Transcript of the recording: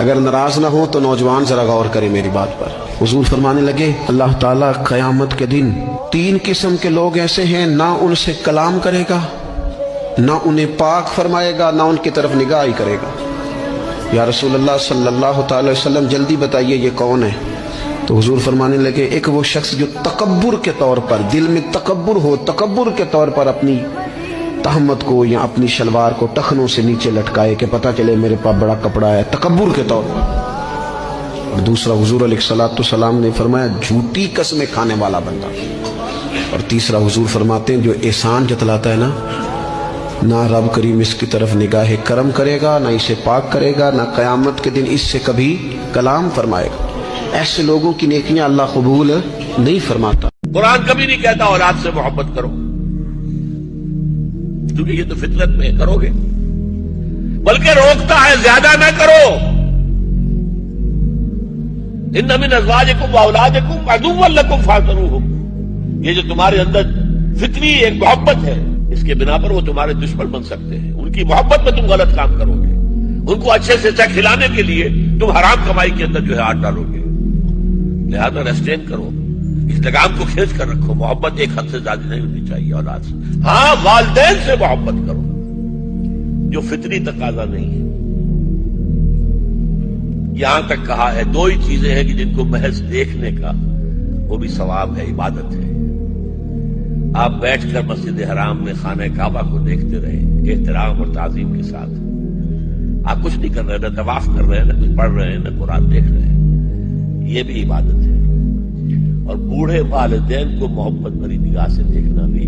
اگر ناراض نہ ہو تو نوجوان ذرا غور کرے میری بات پر۔ حضور فرمانے لگے اللہ تعالیٰ قیامت کے دن 3 قسم کے لوگ ایسے ہیں، نہ ان سے کلام کرے گا، نہ انہیں پاک فرمائے گا، نہ ان کی طرف نگاہ ہی کرے گا۔ یا رسول اللہ صلی اللہ تعالی وسلم جلدی بتائیے یہ کون ہے؟ تو حضور فرمانے لگے ایک وہ شخص جو تکبر کے طور پر، دل میں تکبر ہو، تکبر کے طور پر اپنی تہمت کو یا اپنی شلوار کو ٹخنوں سے نیچے لٹکائے کہ پتہ چلے میرے پاس بڑا کپڑا ہے، تکبر کے طور پر۔ اور دوسرا حضور علیہ الصلوۃ والسلام نے فرمایا جھوٹی قسمیں کھانے والا بندہ۔ اور تیسرا حضور فرماتے ہیں جو احسان جتلاتا ہے نا، نہ رب کریم اس کی طرف نگاہ کرم کرے گا، نہ اسے پاک کرے گا، نہ قیامت کے دن اس سے کبھی کلام فرمائے گا۔ ایسے لوگوں کی نیکیاں اللہ قبول نہیں فرماتا۔ قرآن کبھی نہیں کہتا اولاد سے محبت کرو، کیونکہ یہ تو فطرت میں کرو گے، بلکہ روکتا ہے زیادہ نہ کرو۔ ان من ازواجکم واولادکم عدوا لکم فاحذروہم، یہ جو تمہارے اندر فطری ایک محبت ہے، اس کے بنا پر وہ تمہارے دشمن بن سکتے ہیں۔ ان کی محبت میں تم غلط کام کرو گے، ان کو اچھے سے اچھا کھلانے کے لیے تم حرام کمائی کے اندر جو ہے ہاتھ ڈالو گے۔ لہذا ریسٹرین کرو، اس لگام کو کھینچ کر رکھو۔ محبت ایک حد سے زیادہ نہیں ہونی چاہیے اولاد سے۔ ہاں والدین سے محبت کرو، جو فطری تقاضا نہیں ہے۔ یہاں تک کہا ہے 2 ہی چیزیں ہیں کہ جن کو محض دیکھنے کا وہ بھی ثواب ہے، عبادت ہے۔ آپ بیٹھ کر مسجد حرام میں خانہ کعبہ کو دیکھتے رہے احترام اور تعظیم کے ساتھ، آپ کچھ نہیں کر رہے، نہ طواف کر رہے ہیں، نہ کچھ پڑھ رہے ہیں، نہ قرآن دیکھ رہے ہیں، یہ بھی عبادت ہے۔ اور بوڑھے والدین کو محبت بھری نگاہ سے دیکھنا بھی